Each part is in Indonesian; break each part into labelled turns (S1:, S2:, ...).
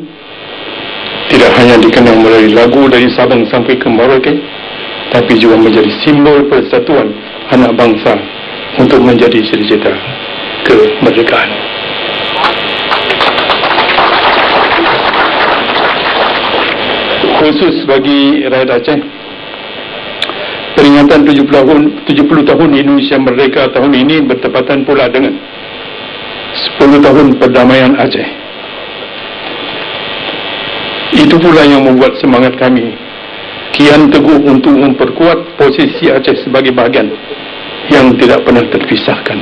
S1: Tahun tidak hanya dikenang melalui lagu dari Sabang sampai ke Merauke, tapi juga menjadi simbol persatuan anak bangsa untuk menjadi cita-cita kemerdekaan. Khusus bagi rakyat Aceh, peringatan 70 tahun Indonesia Merdeka tahun ini bertepatan pula dengan 10 tahun perdamaian Aceh. Itu pula yang membuat semangat kami kian teguh untuk memperkuat posisi Aceh sebagai bahagian yang tidak pernah terpisahkan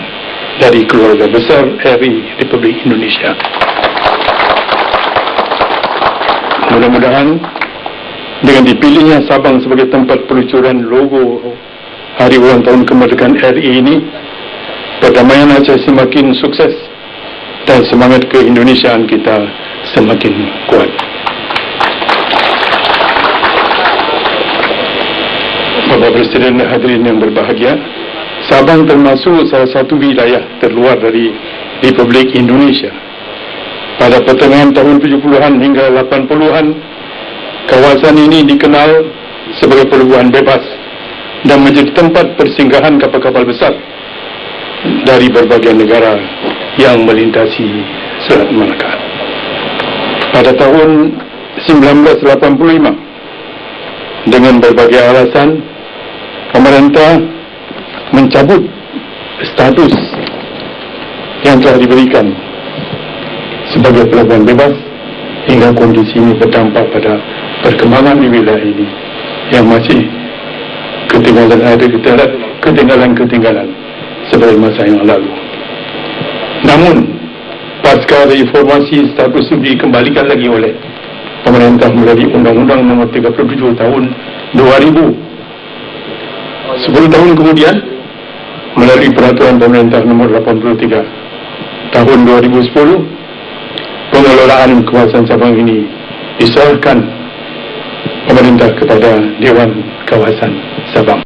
S1: dari keluarga besar RI Republik Indonesia. Mudah-mudahan dengan dipilihnya Sabang sebagai tempat peluncuran logo Hari Ulang Tahun Kemerdekaan RI ini, perdamaian Aceh semakin sukses dan semangat keindonesiaan kita semakin kuat. Bapak Presiden dan hadirin yang berbahagia, Sabang termasuk salah satu wilayah terluar dari Republik Indonesia. Pada pertengahan tahun 70-an hingga 80-an, kawasan ini dikenal sebagai pelabuhan bebas dan menjadi tempat persinggahan kapal-kapal besar dari berbagai negara yang melintasi Selat Malaka. Pada tahun 1985, dengan berbagai alasan, pemerintah mencabut status yang telah diberikan sebagai pelabuhan bebas, hingga kondisi ini berdampak pada perkembangan di wilayah ini yang masih ketinggalan seperti masa yang lalu. Namun, pasca reformasi status itu dikembalikan lagi oleh pemerintah melalui Undang-Undang Nomor 37 Tahun 2000. 10 tahun kemudian, melalui Peraturan Pemerintah Nomor 83 Tahun 2010, pengelolaan kawasan Sabang ini diserahkan pemerintah kepada Dewan Kawasan Sabang.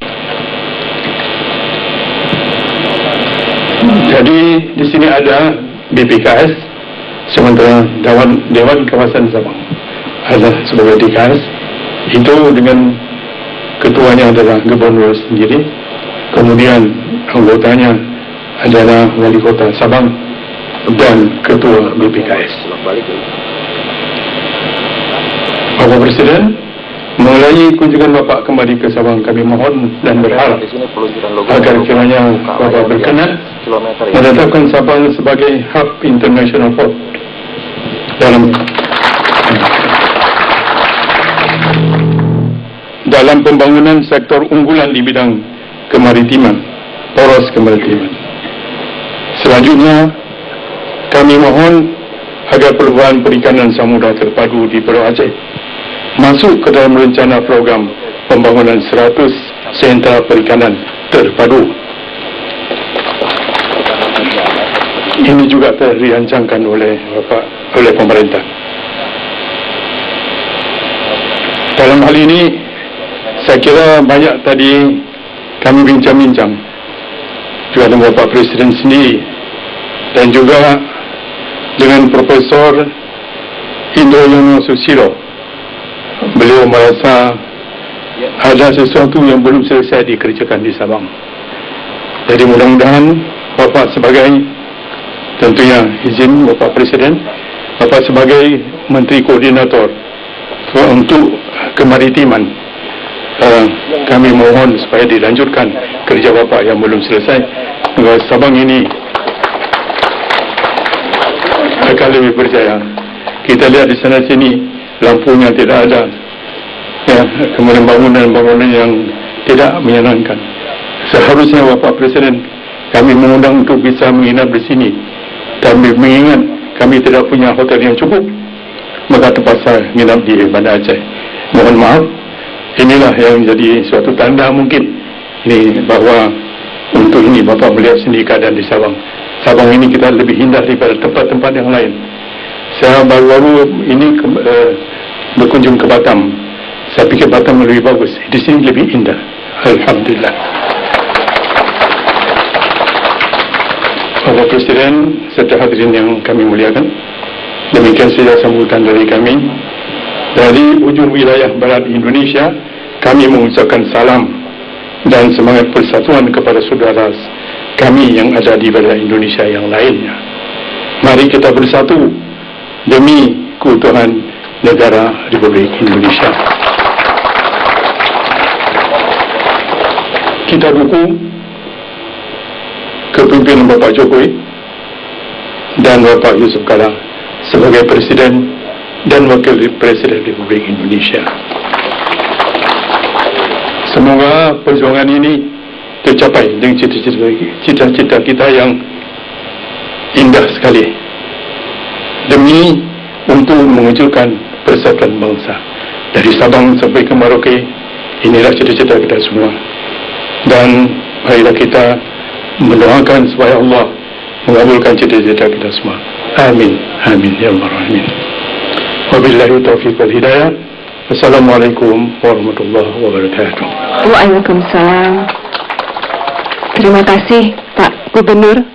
S1: Jadi di sini ada BPKS, sementara Dewan Kawasan Sabang adalah sebagai DKS. Itu dengan ketuanya adalah Gubernur sendiri, kemudian anggotanya adalah Wali Kota Sabang dan Ketua BPKS. Bapak Presiden, melalui kunjungan Bapak kembali ke Sabang, kami mohon dan berharap agar kiranya Bapak berkenan menetapkan Sabang sebagai hub international port dalam pembangunan sektor unggulan di bidang kemaritiman, poros kemaritiman. Selanjutnya, kami mohon agar pelabuhan perikanan samudra terpadu di Pulau Aceh masuk ke dalam rencana program pembangunan 100 sentra perikanan terpadu. Ini juga telah dirancangkan oleh pemerintah. Dalam hal ini, saya kira banyak tadi kami bincang-bincang juga dengan Bapak Presiden sendiri dan juga dengan Profesor Indro Yono Susilo. Beliau merasa ada sesuatu yang belum selesai dikerjakan di Sabang. Jadi mudah-mudahan Bapak sebagai, tentunya izin Bapak Presiden, Bapak sebagai Menteri Koordinator untuk kemaritiman, kami mohon supaya dilanjutkan kerja Bapak yang belum selesai, agar Sabang ini akan lebih berjaya. Kita lihat di sana sini lampunya tidak ada, ya, kemudian bangunan-bangunan yang tidak menyenangkan. Seharusnya Bapak Presiden kami mengundang untuk bisa menginap di sini, tapi mengingat kami tidak punya hotel yang cukup, maka terpaksa menginap di Banda Aceh. Mohon maaf, inilah yang menjadi suatu tanda mungkin ini bahwa untuk ini Bapak melihat sendiri keadaan di Sabang. Sabang ini kita lebih indah daripada tempat-tempat yang lain. Saya baru-baru ini berkunjung ke Batam. Saya pikir Batam lebih bagus. Di sini lebih indah. Alhamdulillah. Bapak Presiden serta hadirin yang kami muliakan, Demikian saja sambutan dari kami. Dari ujung wilayah barat Indonesia, kami mengucapkan salam dan semangat persatuan kepada saudara kami yang ada di wilayah Indonesia yang lainnya. Mari kita bersatu demi keutuhan negara Republik Indonesia. Kita dukung kepemimpinan Bapak Jokowi dan Bapak Yusuf Kala sebagai Presiden dan Wakil Presiden Republik Indonesia. Semoga perjuangan ini tercapai dengan cita-cita kita yang indah sekali demi untuk mewujudkan persatuan bangsa dari Sabang sampai ke Merauke. Inilah cita-cita kita semua, dan marilah kita mendoakan supaya Allah mengabulkan cita-cita kita semua. Amin, amin ya rabbal alamin. Wabillahi taufiq wal hidayah. Assalamualaikum warahmatullahi wabarakatuh.
S2: Waalaikumsalam. Terima kasih Pak Gubernur.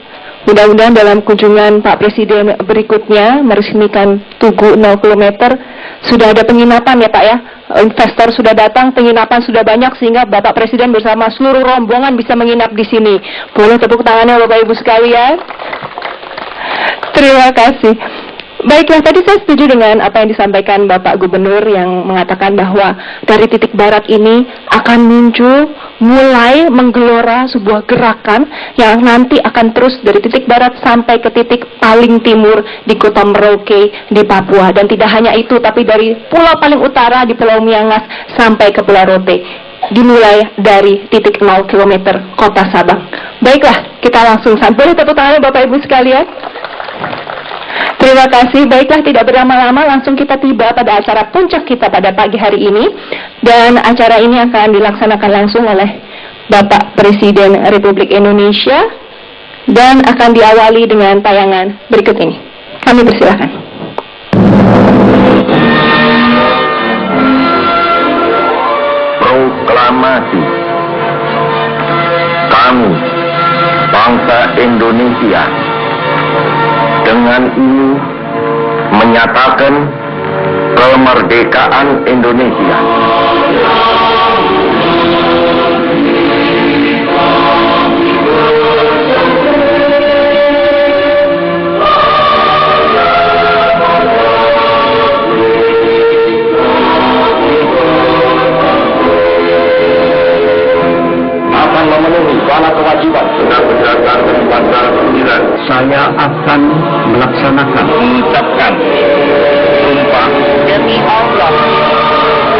S2: Mudah-mudahan dalam kunjungan Pak Presiden berikutnya meresmikan Tugu 0 km sudah ada penginapan ya Pak ya. Investor sudah datang, penginapan sudah banyak sehingga Bapak Presiden bersama seluruh rombongan bisa menginap di sini. Boleh tepuk tangannya Bapak Ibu sekalian. Terima kasih. Baiklah, tadi saya setuju dengan apa yang disampaikan Bapak Gubernur yang mengatakan bahwa dari titik barat ini akan muncul mulai menggelora sebuah gerakan yang nanti akan terus dari titik barat sampai ke titik paling timur di Kota Merauke di Papua. Dan tidak hanya itu, tapi dari pulau paling utara di Pulau Miangas sampai ke Pulau Rote, dimulai dari titik 0 km Kota Sabang. Baiklah, kita langsung sampai tepuk tangan Bapak Ibu sekalian. Terima kasih. Baiklah, tidak berlama-lama langsung kita tiba pada acara puncak kita pada pagi hari ini. Dan acara ini akan dilaksanakan langsung oleh Bapak Presiden Republik Indonesia dan akan diawali dengan tayangan berikut ini. Kami persilakan.
S3: Proklamasi. Kami, bangsa Indonesia, dengan ini menyatakan kemerdekaan Indonesia. Akan memenuhi segala kewajiban berdasarkan pasal 9. Saya akan melaksanakan, mengucapkan sumpah demi Allah.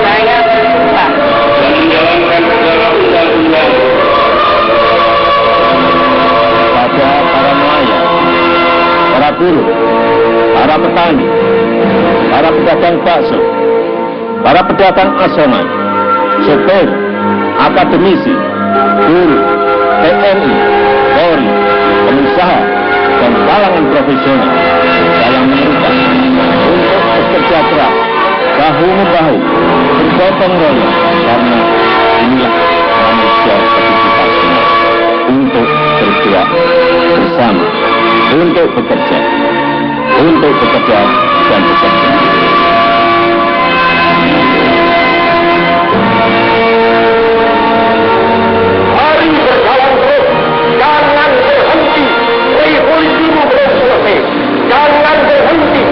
S3: Saya bersumpah menjalankan segala undang-undang kepada para nelayan, para buruh, para petani, para pedagang bakso, para pedagang asongan, sopir, akademisi, guru, TNI, Polri, pengusaha, dan kalangan profesional dalam menyerukan untuk bekerja keras, bahu-membahu, bergotong royong, karena inilah manusia seperti kita semua, untuk bergerak bersama, untuk bekerja dan bekerja. Mari berjalan terus, jangan berhenti. Revolusimu belum selesai, jangan berhenti.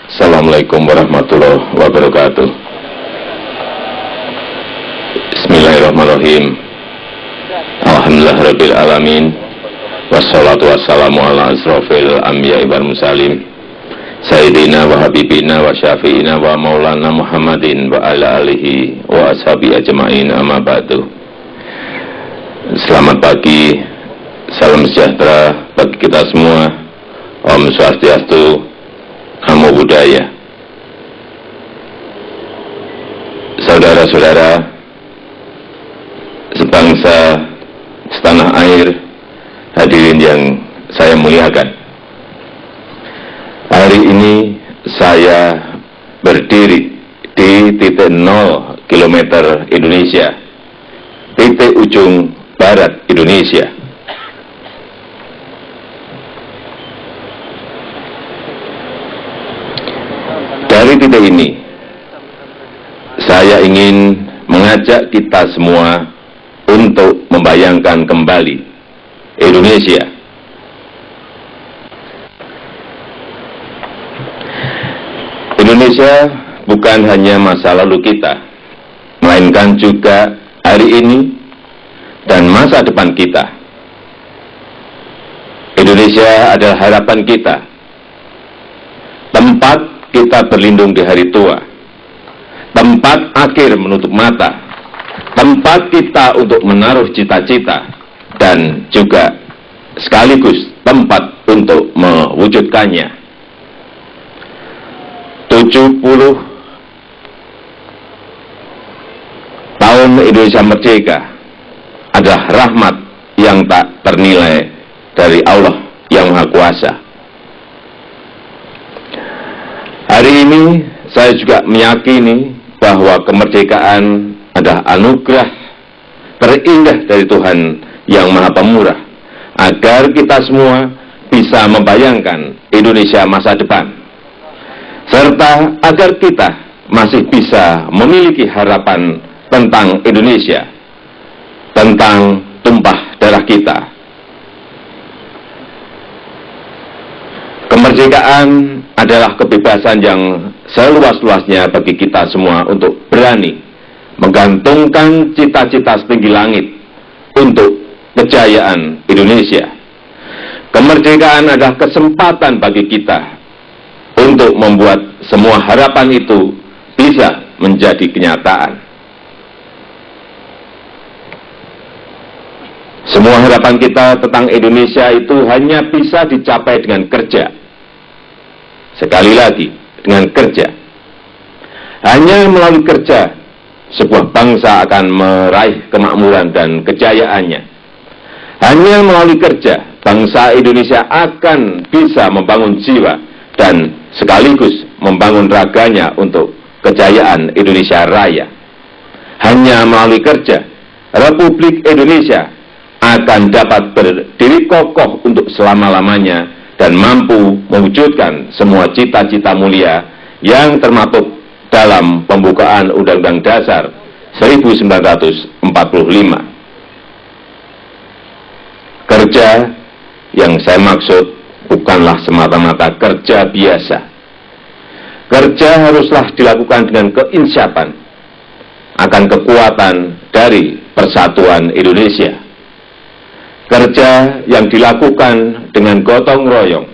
S4: Assalamualaikum warahmatullahi wabarakatuh. Bismillahirrahmanirrahim. Alhamdulillahirabbil alamin. Wassalatu wassalamu ala asrofil anbiya'i wal mursalin Sayyidina wa habibina wa syafi'ina wa maulana Muhammadin wa ala alihi wa ashabi ajma'in, amma ba'du. Selamat pagi, salam sejahtera bagi kita semua. Om Swastiastu, Namo Buddhaya. Saudara-saudara sebangsa, setanah air, hadirin yang saya muliakan. Hari ini saya berdiri di titik 0 kilometer Indonesia, titik ujung barat Indonesia. Dari titik ini, saya ingin mengajak kita semua untuk membayangkan kembali Indonesia. Indonesia bukan hanya masa lalu kita, melainkan juga hari ini dan masa depan kita. Indonesia adalah harapan kita, tempat kita berlindung di hari tua, tempat akhir menutup mata, tempat kita untuk menaruh cita-cita, dan juga sekaligus tempat untuk mewujudkannya. 70 tahun Indonesia merdeka adalah rahmat yang tak ternilai dari Allah yang Maha Kuasa. Hari ini saya juga meyakini bahwa kemerdekaan adalah anugerah terindah dari Tuhan yang Maha Pemurah, agar kita semua bisa membayangkan Indonesia masa depan, serta agar kita masih bisa memiliki harapan tentang Indonesia, tentang tumpah darah kita. Kemerdekaan adalah kebebasan yang seluas-luasnya bagi kita semua untuk berani menggantungkan cita-cita setinggi langit untuk kejayaan Indonesia. Kemerdekaan adalah kesempatan bagi kita untuk membuat semua harapan itu bisa menjadi kenyataan. Semua harapan kita tentang Indonesia itu hanya bisa dicapai dengan kerja. Sekali lagi, dengan kerja. Hanya melalui kerja, sebuah bangsa akan meraih kemakmuran dan kejayaannya. Hanya melalui kerja, bangsa Indonesia akan bisa membangun jiwa dan sekaligus membangun raganya untuk kejayaan Indonesia Raya. Hanya melalui kerja, Republik Indonesia akan dapat berdiri kokoh untuk selama-lamanya dan mampu mewujudkan semua cita-cita mulia yang termaktub dalam pembukaan Undang-Undang Dasar 1945. Kerja yang saya maksud bukanlah semata-mata kerja biasa. Kerja haruslah dilakukan dengan keinsyafan akan kekuatan dari persatuan Indonesia. Kerja yang dilakukan dengan gotong royong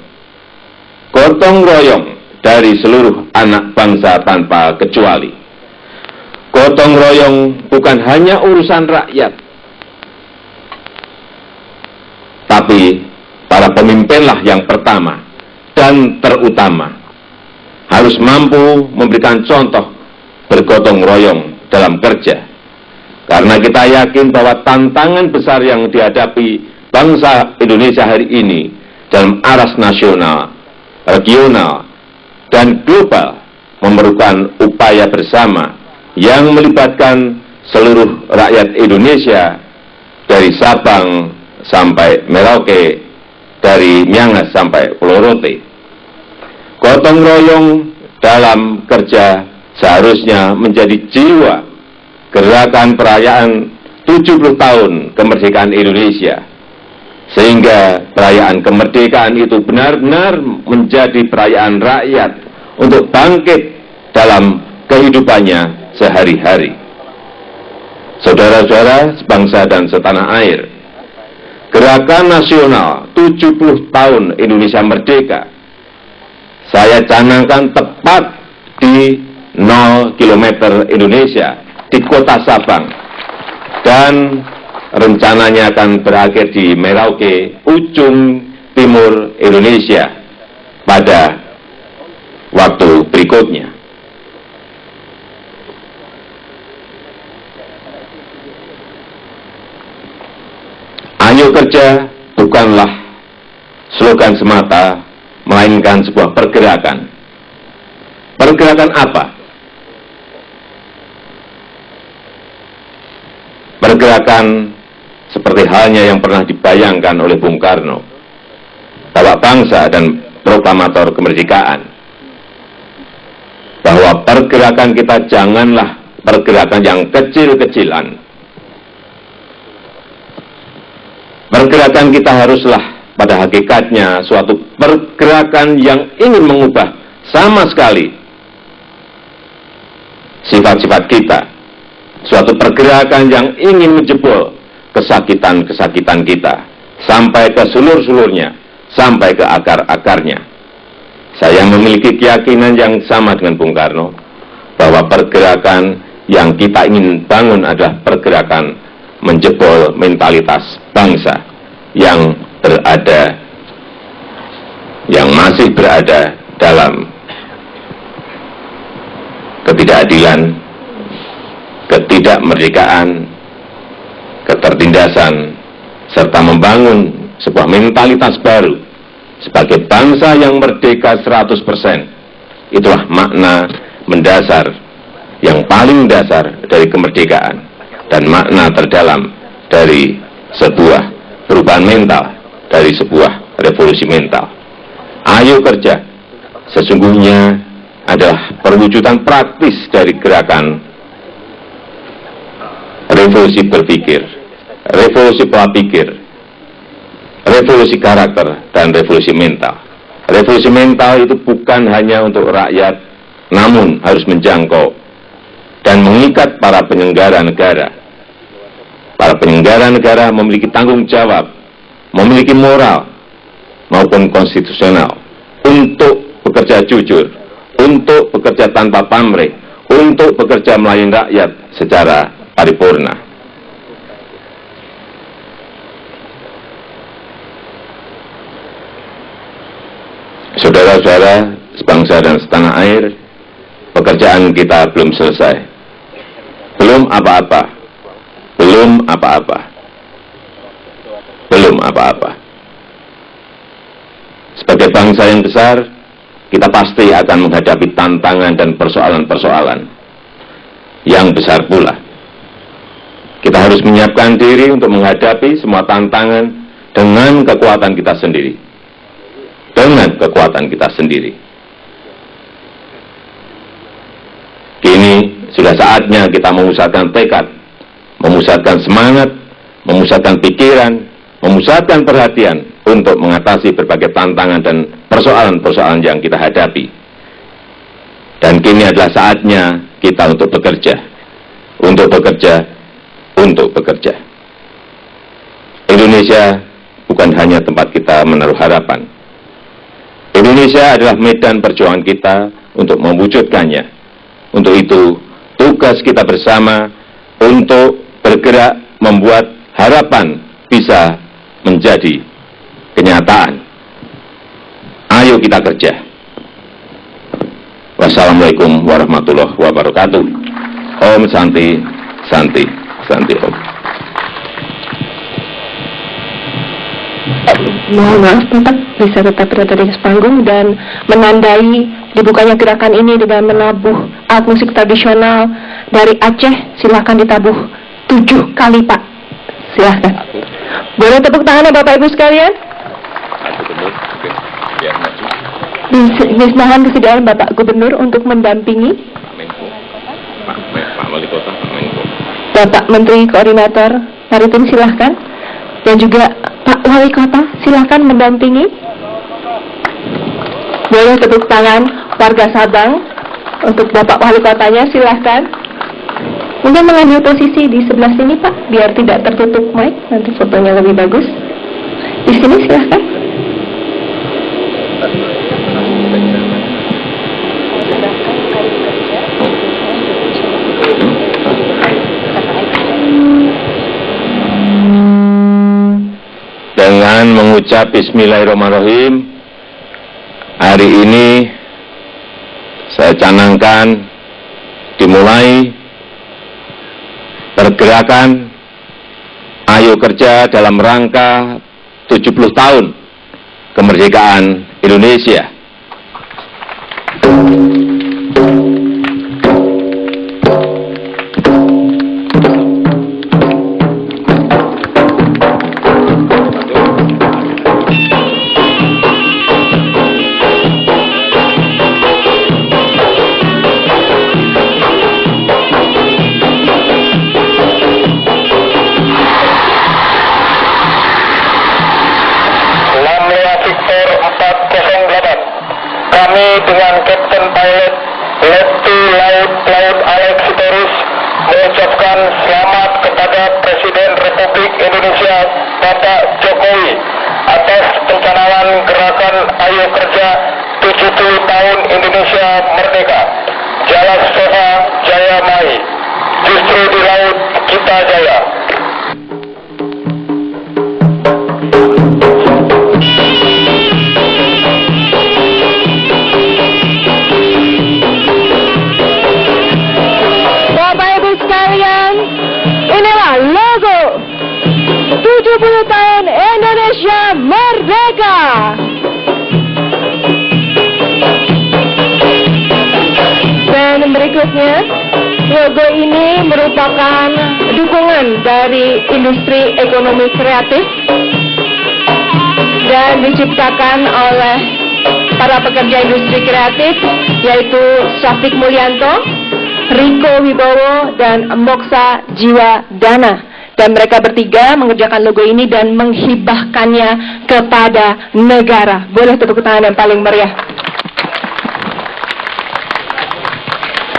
S4: dari seluruh anak bangsa tanpa kecuali. Gotong royong bukan hanya urusan rakyat, tapi para pemimpinlah yang pertama dan terutama harus mampu memberikan contoh bergotong royong dalam kerja. Karena kita yakin bahwa tantangan besar yang dihadapi bangsa Indonesia hari ini dalam aras nasional, regional, dan global memerlukan upaya bersama yang melibatkan seluruh rakyat Indonesia dari Sabang sampai Merauke, dari Miangas sampai Pulau Rote. Gotong royong dalam kerja seharusnya menjadi jiwa gerakan perayaan 70 tahun kemerdekaan Indonesia, sehingga perayaan kemerdekaan itu benar-benar menjadi perayaan rakyat untuk bangkit dalam kehidupannya sehari-hari. Saudara-saudara sebangsa dan setanah air, gerakan nasional 70 tahun Indonesia Merdeka saya canangkan tepat di 0 km Indonesia, di kota Sabang, dan rencananya akan berakhir di Merauke, ujung timur Indonesia pada waktu berikutnya. Ayo kerja bukanlah slogan semata, melainkan sebuah pergerakan. Pergerakan apa? pergerakan seperti halnya yang pernah dibayangkan oleh Bung Karno, Bapak bangsa dan proklamator kemerdekaan, bahwa pergerakan kita janganlah pergerakan yang kecil-kecilan. Pergerakan kita haruslah pada hakikatnya suatu pergerakan yang ingin mengubah sama sekali sifat-sifat kita. Suatu pergerakan yang ingin menjebol kesakitan-kesakitan kita sampai ke sulur-sulurnya, sampai ke akar-akarnya. Saya memiliki keyakinan yang sama dengan Bung Karno, bahwa pergerakan yang kita ingin bangun adalah pergerakan menjebol mentalitas bangsa yang masih berada dalam ketidakadilan, ketidakmerdekaan, ketertindasan, serta membangun sebuah mentalitas baru sebagai bangsa yang merdeka 100%. Itulah makna mendasar, yang paling dasar dari kemerdekaan, dan makna terdalam dari sebuah perubahan mental, dari sebuah revolusi mental. Ayo kerja sesungguhnya adalah perwujudan praktis dari gerakan revolusi berpikir, revolusi pola pikir, revolusi karakter, dan revolusi mental. Revolusi mental itu bukan hanya untuk rakyat, namun harus menjangkau dan mengikat para penyelenggara negara. Para penyelenggara negara memiliki tanggung jawab, memiliki moral maupun konstitusional untuk bekerja jujur, untuk bekerja tanpa pamrih, untuk bekerja melayani rakyat secara paripurna. Saudara-saudara sebangsa dan setanah air, pekerjaan kita belum selesai. Belum apa-apa. Belum apa-apa. Belum apa-apa. Sebagai bangsa yang besar, kita pasti akan menghadapi tantangan dan persoalan-persoalan yang besar pula. Kita harus menyiapkan diri untuk menghadapi semua tantangan dengan kekuatan kita sendiri. Dengan kekuatan kita sendiri. Kini sudah saatnya kita memusatkan tekad, memusatkan semangat, memusatkan pikiran, memusatkan perhatian untuk mengatasi berbagai tantangan dan persoalan-persoalan yang kita hadapi. Dan kini adalah saatnya kita untuk bekerja, untuk bekerja, untuk bekerja. Indonesia bukan hanya tempat kita menaruh harapan. Indonesia adalah medan perjuangan kita untuk mewujudkannya. Untuk itu, tugas kita bersama untuk bergerak membuat harapan bisa menjadi kenyataan. Ayo kita kerja. Wassalamualaikum warahmatullahi wabarakatuh. Om Santi, Santi, Santi Om.
S2: Mohon maaf Bapak, bisa tetap berada di atas panggung dan menandai dibukanya gerakan ini dengan menabuh alat musik tradisional dari Aceh. Silakan ditabuh 7 kali Pak. Silakan. Boleh tepuk tangannya Bapak Ibu sekalian? Mohon kesediaan Bapak Gubernur untuk mendampingi
S4: Pak Wali Kota, Pak Menko.
S2: Bapak Menteri Koordinator Maritim silahkan, dan juga Pak Wali Kota silahkan mendampingi. Boleh tepuk tangan warga Sabang untuk Bapak Wali Kotanya, silahkan. Mungkin mengambil posisi di sebelah sini Pak, biar tidak tertutup mic, nanti fotonya lebih bagus. Di sini silahkan.
S4: Dengan mengucap Bismillahirrahmanirrahim, hari ini saya canangkan dimulai pergerakan Ayo Kerja dalam rangka 70 tahun kemerdekaan Indonesia.
S3: pilot Lettu Laut Alex Sitorus mengucapkan selamat kepada Presiden Republik Indonesia Bapak Jokowi atas pencanangan gerakan Ayo Kerja 70 tahun Indonesia Merdeka. Jalas Sofa Jaya Mai, justru di laut kita jaya.
S2: Bapak Ibu sekalian, inilah logo 70 tahun Indonesia Merdeka. Dan berikutnya, logo ini merupakan dukungan dari industri ekonomi kreatif dan diciptakan oleh para pekerja industri kreatif, yaitu Syafiq Mulyanto, Riko Wibowo, dan Moksa Jiwa Dana. Dan mereka bertiga mengerjakan logo ini dan menghibahkannya kepada negara. Boleh tepuk tangan yang paling meriah.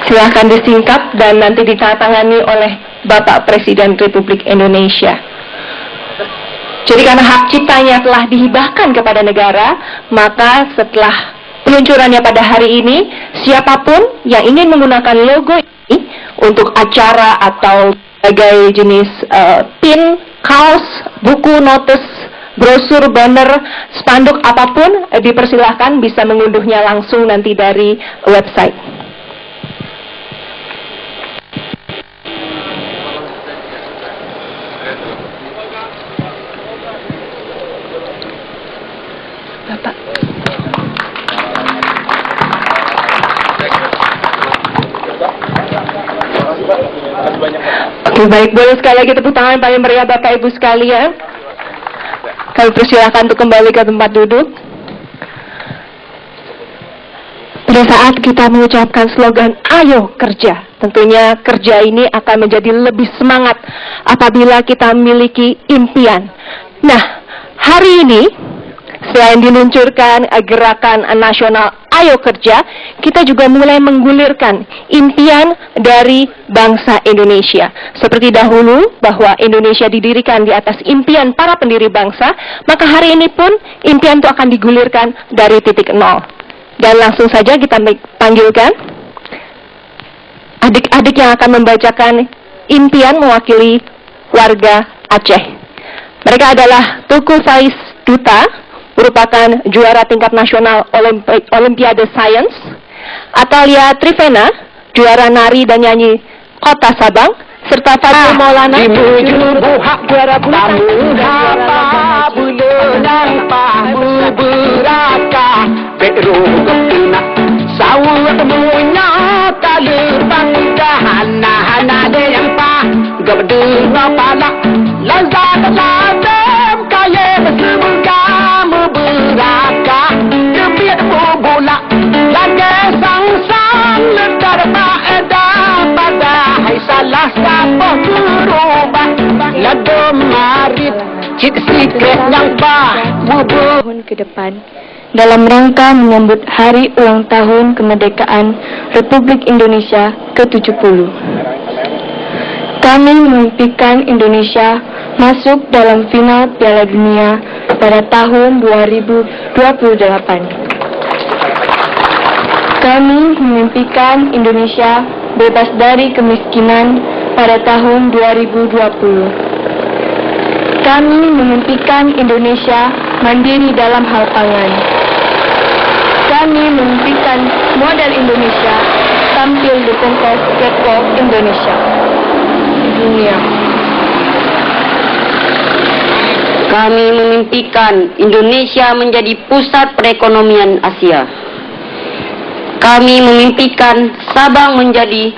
S2: Silahkan disingkap dan nanti ditandatangani oleh Bapak Presiden Republik Indonesia. Jadi karena hak ciptanya telah dihibahkan kepada negara, maka setelah peluncurannya pada hari ini, siapapun yang ingin menggunakan logo ini untuk acara atau berbagai jenis pin, kaos, buku, notes, brosur, banner, spanduk apapun, dipersilahkan bisa mengunduhnya langsung nanti dari website. Bapak. Oke, baik, boleh sekali lagi tepuk tangan paling meriah Bapak Ibu sekalian. Kami persilakan untuk kembali ke tempat duduk. Pada saat kita mengucapkan slogan Ayo Kerja, tentunya kerja ini akan menjadi lebih semangat apabila kita memiliki impian. Nah, hari ini selain diluncurkan gerakan nasional Ayo Kerja, kita juga mulai menggulirkan impian dari bangsa Indonesia. Seperti dahulu bahwa Indonesia didirikan di atas impian para pendiri bangsa, maka hari ini pun impian itu akan digulirkan dari titik nol. Dan langsung saja kita panggilkan adik-adik yang akan membacakan impian mewakili warga Aceh. Mereka adalah Tuku Faiz Duta, merupakan juara tingkat nasional Olimpiade Sains. Atalia Trivena, juara nari dan nyanyi Kota Sabang, serta Fadil Maulana, juara bulu tahun ke depan dalam rangka menyambut hari ulang tahun kemerdekaan Republik Indonesia ke-70. Kami memimpikan Indonesia masuk dalam final Piala Dunia pada tahun 2028. Kami memimpikan Indonesia bebas dari kemiskinan pada tahun 2020. Kami memimpikan Indonesia mandiri dalam hal pangan. Kami memimpikan modal Indonesia tampil di kontes Catwalk Indonesia di dunia.
S5: Kami memimpikan Indonesia menjadi pusat perekonomian Asia. Kami memimpikan Sabang menjadi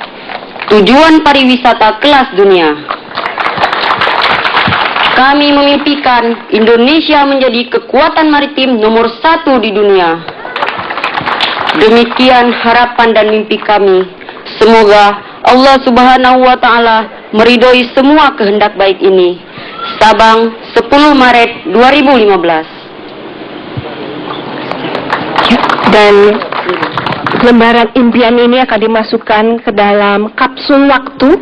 S5: tujuan pariwisata kelas dunia. Kami memimpikan Indonesia menjadi kekuatan maritim nomor 1 di dunia. Demikian harapan dan mimpi kami. Semoga Allah Subhanahu wa Ta'ala meridhoi semua kehendak baik ini. Sabang, 10 Maret 2015.
S2: Dan lembaran impian ini akan dimasukkan ke dalam kapsul waktu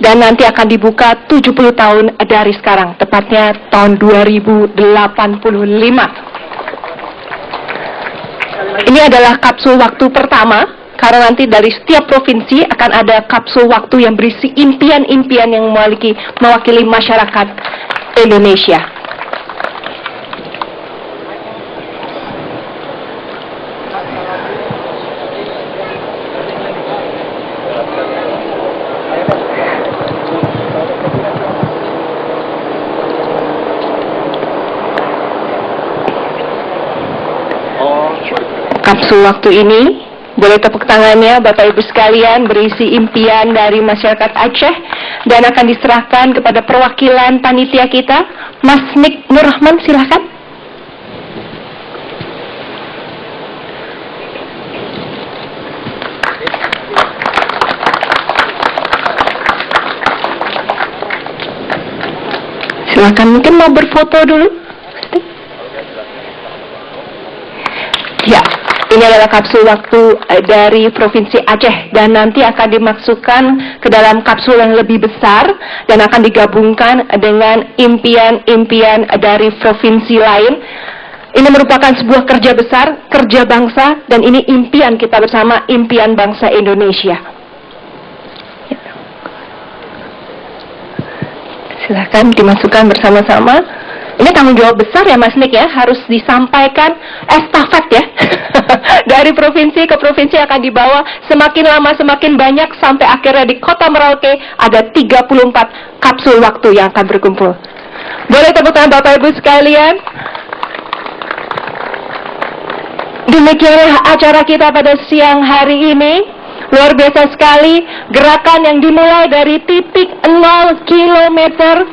S2: dan nanti akan dibuka 70 tahun dari sekarang, tepatnya tahun 2085. Ini adalah kapsul waktu pertama, karena nanti dari setiap provinsi akan ada kapsul waktu yang berisi impian-impian yang mewakili masyarakat Indonesia. Kapsul waktu ini, boleh tepuk tangannya Bapak Ibu sekalian, berisi impian dari masyarakat Aceh dan akan diserahkan kepada perwakilan panitia kita, Mas Nik Nur Rahman, silahkan. Silahkan, mungkin mau berfoto dulu. Ya, ini adalah kapsul waktu dari Provinsi Aceh dan nanti akan dimasukkan ke dalam kapsul yang lebih besar dan akan digabungkan dengan impian-impian dari provinsi lain. Ini merupakan sebuah kerja besar, kerja bangsa, dan ini impian kita bersama, impian bangsa Indonesia. Silahkan dimasukkan bersama-sama. Ini tanggung jawab besar ya Mas Nik ya, harus disampaikan estafet ya. Dari provinsi ke provinsi akan dibawa, semakin lama semakin banyak, sampai akhirnya di Kota Merauke ada 34 kapsul waktu yang akan berkumpul. Boleh tepuk tangan Bapak Ibu sekalian. Demikianlah acara kita pada siang hari ini. Luar biasa sekali, gerakan yang dimulai dari titik 0 kilometer,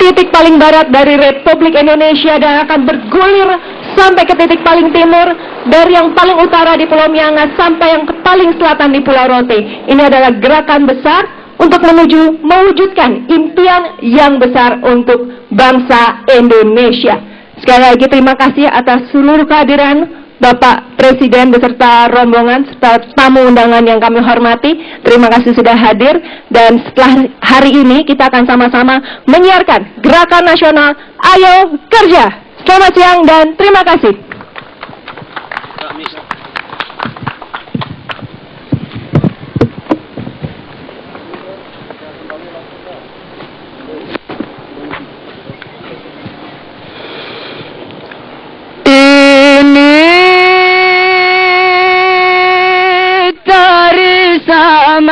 S2: titik paling barat dari Republik Indonesia, dan akan bergulir sampai ke titik paling timur, dari yang paling utara di Pulau Miangas sampai yang paling selatan di Pulau Rote. Ini adalah gerakan besar untuk mewujudkan impian yang besar untuk bangsa Indonesia. Sekali lagi terima kasih atas seluruh kehadiran Bapak Presiden beserta rombongan serta tamu undangan yang kami hormati. Terima kasih sudah hadir, dan setelah hari ini kita akan sama-sama menyiarkan gerakan nasional Ayo Kerja. Selamat siang dan terima kasih.
S6: Saman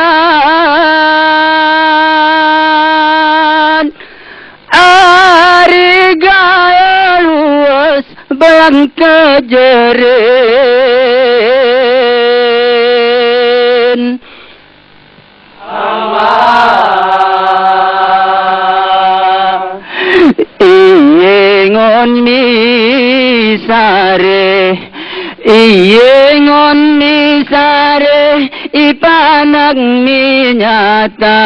S6: ari gaya luas belang kejerin ingon misare ingon misare ipanag ninyata